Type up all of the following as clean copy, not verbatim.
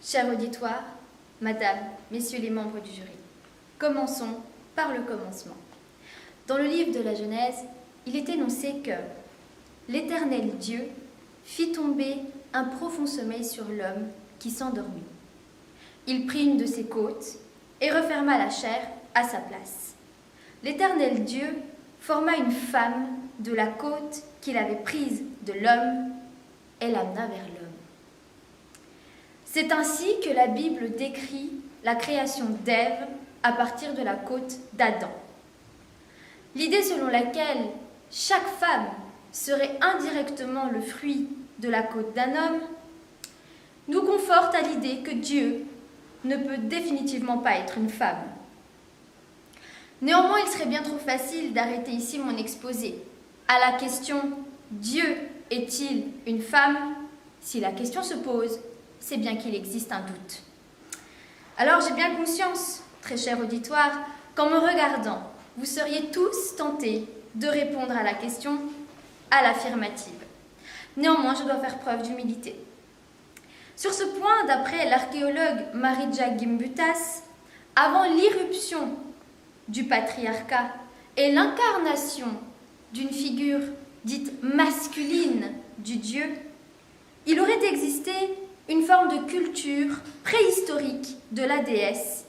Cher auditoire, Madame, Messieurs les membres du jury, commençons par le commencement. Dans le livre de la Genèse, il est énoncé que l'Éternel Dieu fit tomber un profond sommeil sur l'homme qui s'endormit. Il prit une de ses côtes et referma la chair à sa place. L'Éternel Dieu forma une femme de la côte qu'il avait prise de l'homme et l'amena vers l'homme. C'est ainsi que la Bible décrit la création d'Ève à partir de la côte d'Adam. L'idée selon laquelle chaque femme serait indirectement le fruit de la côte d'un homme nous conforte à l'idée que Dieu ne peut définitivement pas être une femme. Néanmoins, il serait bien trop facile d'arrêter ici mon exposé à la question « Dieu est-il une femme ?» Si la question se pose, c'est bien qu'il existe un doute. Alors j'ai bien conscience, très cher auditoire, qu'en me regardant, vous seriez tous tentés de répondre à la question à l'affirmative. Néanmoins, je dois faire preuve d'humilité. Sur ce point, d'après l'archéologue Marija Gimbutas, avant l'irruption du patriarcat et l'incarnation d'une figure dite masculine du Dieu, il aurait existé une forme de culture préhistorique de la déesse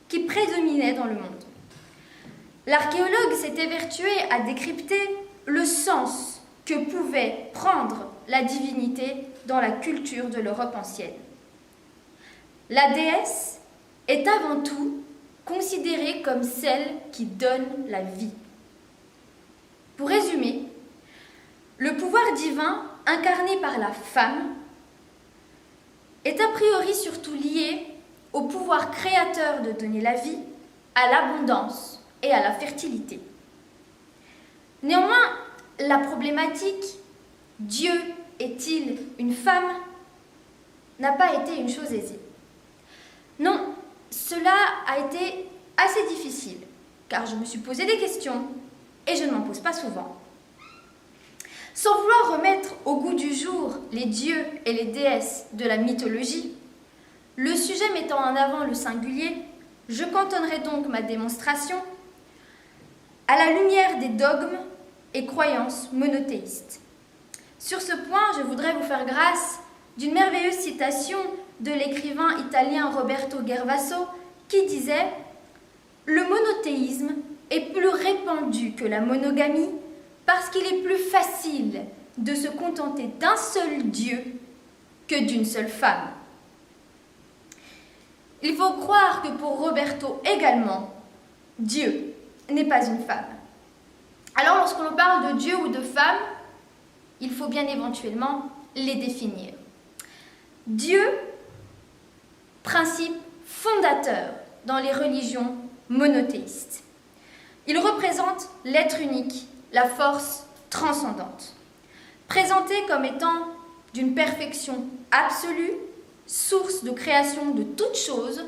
qui prédominait dans le monde. L'archéologue s'est évertué à décrypter le sens que pouvait prendre la divinité dans la culture de l'Europe ancienne. La déesse est avant tout considérée comme celle qui donne la vie. Pour résumer, le pouvoir divin incarné par la femme est a priori surtout lié au pouvoir créateur de donner la vie, à l'abondance et à la fertilité. Néanmoins, la problématique « Dieu est-il une femme ?» n'a pas été une chose aisée. Non, cela a été assez difficile, car je me suis posé des questions et je ne m'en pose pas souvent. Sans vouloir remettre au goût du jour les dieux et les déesses de la mythologie, le sujet mettant en avant le singulier, je cantonnerai donc ma démonstration à la lumière des dogmes et croyances monothéistes. Sur ce point, je voudrais vous faire grâce d'une merveilleuse citation de l'écrivain italien Roberto Gervaso qui disait « Le monothéisme est plus répandu que la monogamie parce qu'il est plus facile de se contenter d'un seul Dieu que d'une seule femme. » Il faut croire que pour Roberto également, Dieu n'est pas une femme. Alors lorsque l'on parle de Dieu ou de femme, il faut bien éventuellement les définir. Dieu, principe fondateur dans les religions monothéistes. Il représente l'être unique, la force transcendante. Présenté comme étant d'une perfection absolue, source de création de toutes choses,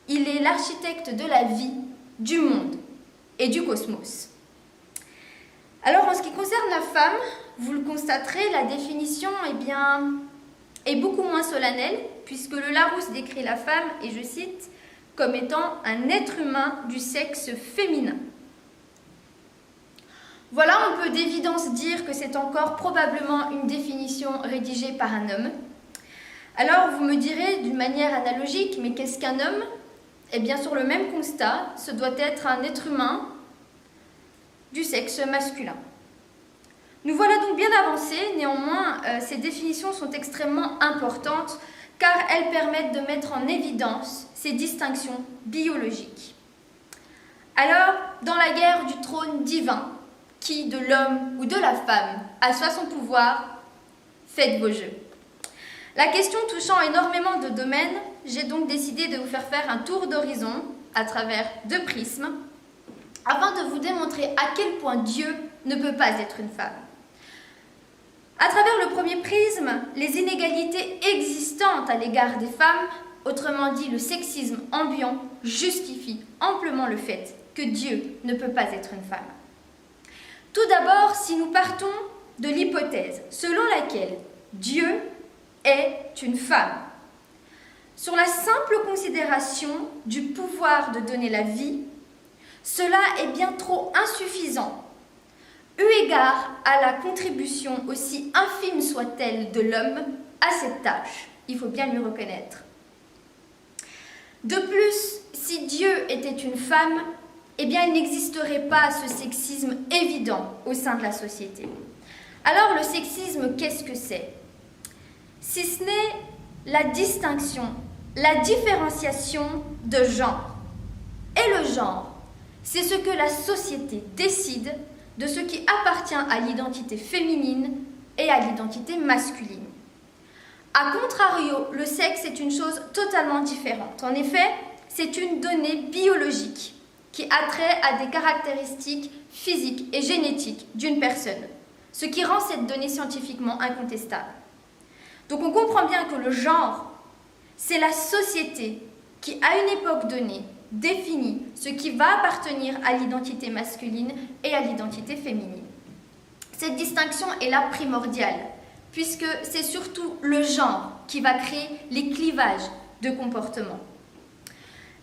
il est l'architecte de la vie, du monde et du cosmos. Alors en ce qui concerne la femme, vous le constaterez, la définition est beaucoup moins solennelle, puisque le Larousse décrit la femme, et je cite, comme étant un être humain du sexe féminin. Voilà, on peut d'évidence dire que c'est encore probablement une définition rédigée par un homme. Alors vous me direz d'une manière analogique, mais qu'est-ce qu'un homme ? Eh bien sur le même constat, ce doit être un être humain du sexe masculin. Nous voilà donc bien avancés, néanmoins ces définitions sont extrêmement importantes car elles permettent de mettre en évidence ces distinctions biologiques. Alors, dans la guerre du trône divin, qui de l'homme ou de la femme a soit son pouvoir, faites vos jeux. La question touchant énormément de domaines, j'ai donc décidé de vous faire un tour d'horizon à travers 2 prismes, afin de vous démontrer à quel point Dieu ne peut pas être une femme. À travers le premier prisme, les inégalités existantes à l'égard des femmes, autrement dit le sexisme ambiant, justifient amplement le fait que Dieu ne peut pas être une femme. Tout d'abord, si nous partons de l'hypothèse selon laquelle Dieu est une femme, sur la simple considération du pouvoir de donner la vie, cela est bien trop insuffisant, eu égard à la contribution aussi infime soit-elle de l'homme à cette tâche. Il faut bien lui reconnaître. De plus, si Dieu était une femme, eh bien il n'existerait pas ce sexisme évident au sein de la société. Alors le sexisme, qu'est-ce que c'est? Si ce n'est la distinction, la différenciation de genre. Et le genre, c'est ce que la société décide de ce qui appartient à l'identité féminine et à l'identité masculine. A contrario, le sexe est une chose totalement différente. En effet, c'est une donnée biologique qui a trait à des caractéristiques physiques et génétiques d'une personne, ce qui rend cette donnée scientifiquement incontestable. Donc on comprend bien que le genre, c'est la société qui, à une époque donnée, définit ce qui va appartenir à l'identité masculine et à l'identité féminine. Cette distinction est là primordiale, puisque c'est surtout le genre qui va créer les clivages de comportement.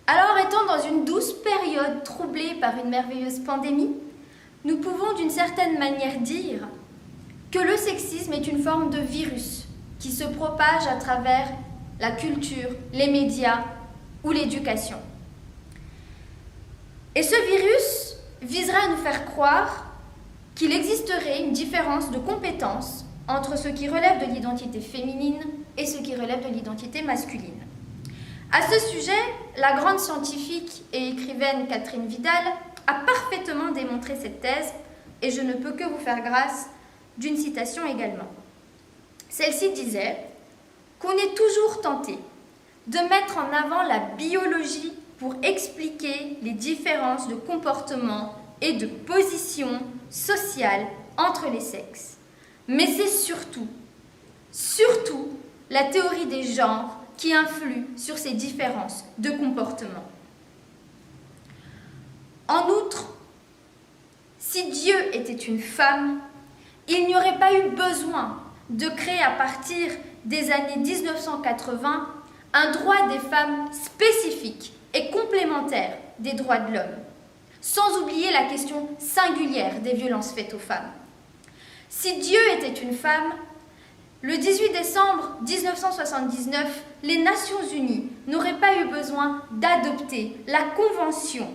Alors, étant dans une douce période troublée par une merveilleuse pandémie, nous pouvons d'une certaine manière dire que le sexisme est une forme de virus qui se propage à travers la culture, les médias ou l'éducation. Et ce virus viserait à nous faire croire qu'il existerait une différence de compétences entre ce qui relève de l'identité féminine et ce qui relève de l'identité masculine. À ce sujet, la grande scientifique et écrivaine Catherine Vidal a parfaitement démontré cette thèse, et je ne peux que vous faire grâce d'une citation également. Celle-ci disait qu'on est toujours tenté de mettre en avant la biologie pour expliquer les différences de comportement et de position sociale entre les sexes. Mais c'est surtout la théorie des genres qui influe sur ces différences de comportement. En outre, si Dieu était une femme, il n'y aurait pas eu besoin de créer à partir des années 1980 un droit des femmes spécifique et complémentaire des droits de l'homme, sans oublier la question singulière des violences faites aux femmes. Si Dieu était une femme, le 18 décembre 1979, les Nations Unies n'auraient pas eu besoin d'adopter la Convention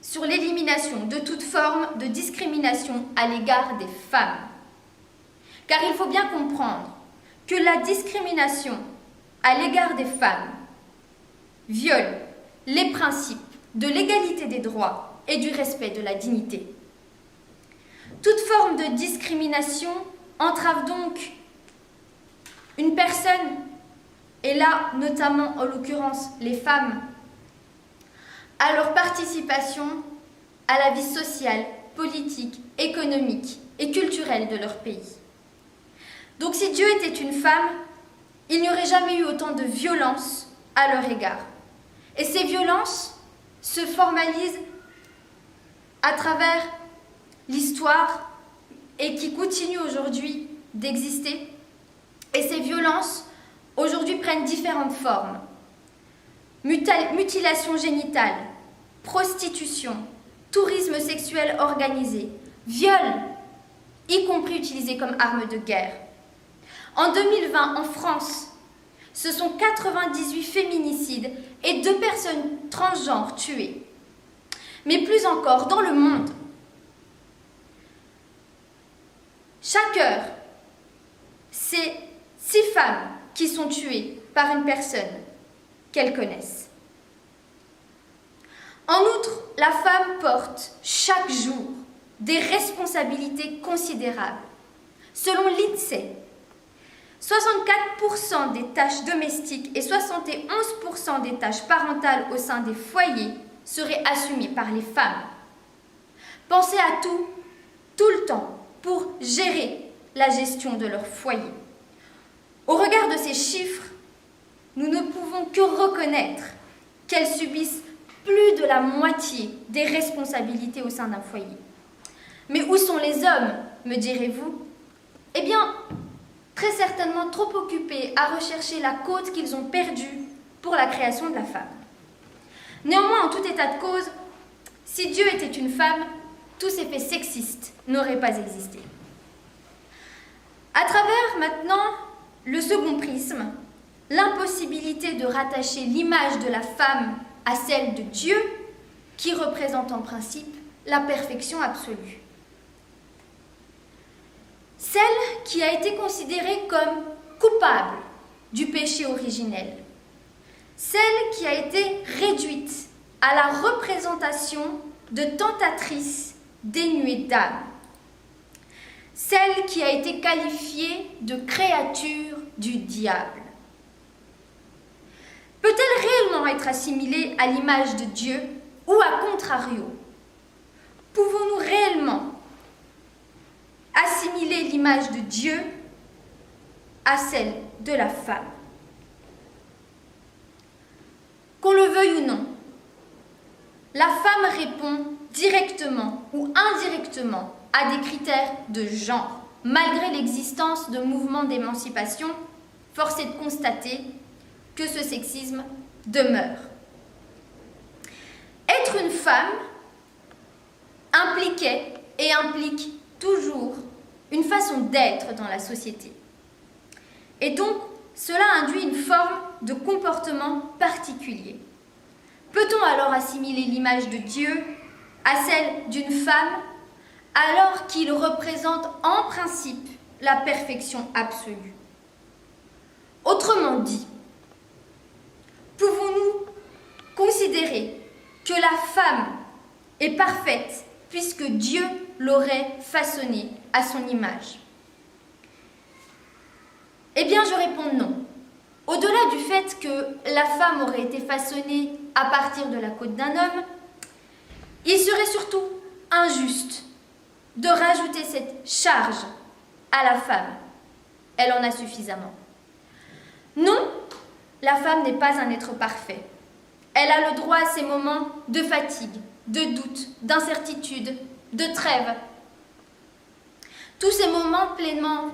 sur l'élimination de toute forme de discrimination à l'égard des femmes. Car il faut bien comprendre que la discrimination à l'égard des femmes viole les principes de l'égalité des droits et du respect de la dignité. Toute forme de discrimination entrave donc une personne, et là notamment en l'occurrence les femmes, à leur participation à la vie sociale, politique, économique et culturelle de leur pays. Donc si Dieu était une femme, il n'y aurait jamais eu autant de violence à leur égard. Et ces violences se formalisent à travers l'histoire et qui continuent aujourd'hui d'exister. Et ces violences, aujourd'hui, prennent différentes formes. Mutilation génitale, prostitution, tourisme sexuel organisé, viol, y compris utilisé comme arme de guerre. En 2020, en France, ce sont 98 féminicides et 2 personnes transgenres tuées. Mais plus encore, dans le monde, chaque heure, c'est 6 femmes qui sont tuées par une personne qu'elles connaissent. En outre, la femme porte chaque jour des responsabilités considérables. Selon l'INSEE, 64% des tâches domestiques et 71% des tâches parentales au sein des foyers seraient assumées par les femmes. Pensez à tout le temps, pour gérer la gestion de leur foyer. Au regard de ces chiffres, nous ne pouvons que reconnaître qu'elles subissent plus de la moitié des responsabilités au sein d'un foyer. Mais où sont les hommes, me direz-vous? Eh bien, très certainement trop occupés à rechercher la côte qu'ils ont perdue pour la création de la femme. Néanmoins, en tout état de cause, si Dieu était une femme, tous ces faits sexistes n'auraient pas existé. À travers maintenant le second prisme, l'impossibilité de rattacher l'image de la femme à celle de Dieu, qui représente en principe la perfection absolue. Celle qui a été considérée comme coupable du péché originel. Celle qui a été réduite à la représentation de tentatrice dénuée d'âme. Celle qui a été qualifiée de créature du diable. Peut-elle réellement être assimilée à l'image de Dieu ou à contrario? Pouvons-nous réellement assimiler l'image de Dieu à celle de la femme? Qu'on le veuille ou non, la femme répond directement ou indirectement à des critères de genre. Malgré l'existence de mouvements d'émancipation, force est de constater que ce sexisme demeure. Être une femme impliquait et implique toujours une façon d'être dans la société. Et donc, cela induit une forme de comportement particulier. Peut-on alors assimiler l'image de Dieu à celle d'une femme alors qu'il représente en principe la perfection absolue? Autrement dit, pouvons-nous considérer que la femme est parfaite puisque Dieu l'aurait façonnée à son image? Eh bien, je réponds non. Au-delà du fait que la femme aurait été façonnée à partir de la côte d'un homme, il serait surtout injuste de rajouter cette charge à la femme. Elle en a suffisamment. Non, la femme n'est pas un être parfait. Elle a le droit à ses moments de fatigue, de doute, d'incertitude, de trêve. Tous ces moments pleinement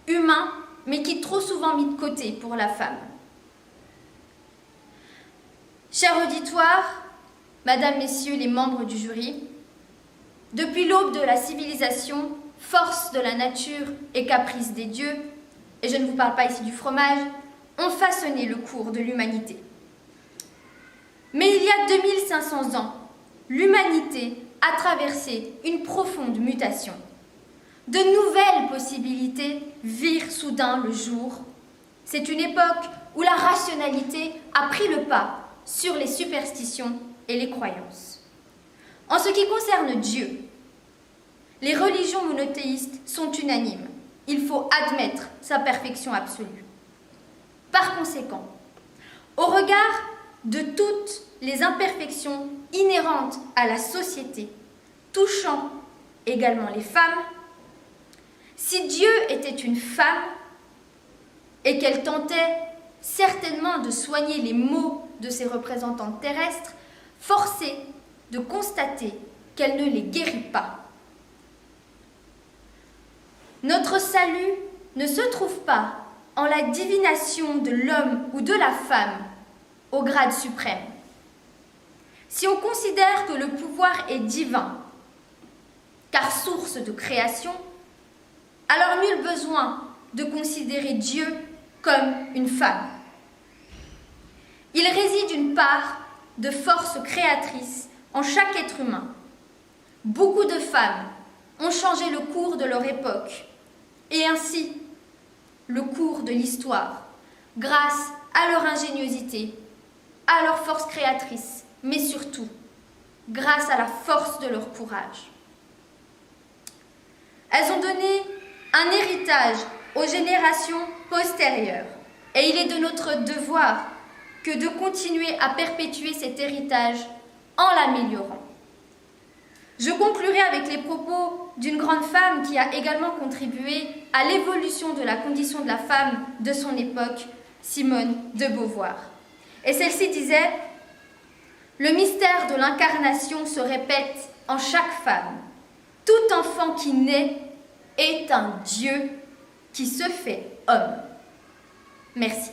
humains, mais qui trop souvent mis de côté pour la femme. Cher auditoire, Madame, Messieurs les membres du jury, depuis l'aube de la civilisation, force de la nature et caprice des dieux, et je ne vous parle pas ici du fromage, ont façonné le cours de l'humanité. Mais il y a 2500 ans, l'humanité a traversé une profonde mutation. De nouvelles possibilités virent soudain le jour. C'est une époque où la rationalité a pris le pas sur les superstitions et les croyances. En ce qui concerne Dieu, les religions monothéistes sont unanimes. Il faut admettre sa perfection absolue. Par conséquent, au regard de toutes les imperfections inhérentes à la société, touchant également les femmes, si Dieu était une femme et qu'elle tentait certainement de soigner les maux de ses représentantes terrestres, force est de constater qu'elle ne les guérit pas. Notre salut ne se trouve pas en la divination de l'homme ou de la femme au grade suprême. Si on considère que le pouvoir est divin, car source de création, alors nul besoin de considérer Dieu comme une femme. Il réside une part de force créatrice en chaque être humain. Beaucoup de femmes ont changé le cours de leur époque, et ainsi le cours de l'histoire, grâce à leur ingéniosité, à leur force créatrice, mais surtout grâce à la force de leur courage. Elles ont donné un héritage aux générations postérieures, et il est de notre devoir que de continuer à perpétuer cet héritage en l'améliorant. Je conclurai avec les propos d'une grande femme qui a également contribué à l'évolution de la condition de la femme de son époque, Simone de Beauvoir. Et celle-ci disait « Le mystère de l'incarnation se répète en chaque femme. Tout enfant qui naît est un Dieu qui se fait homme. Merci.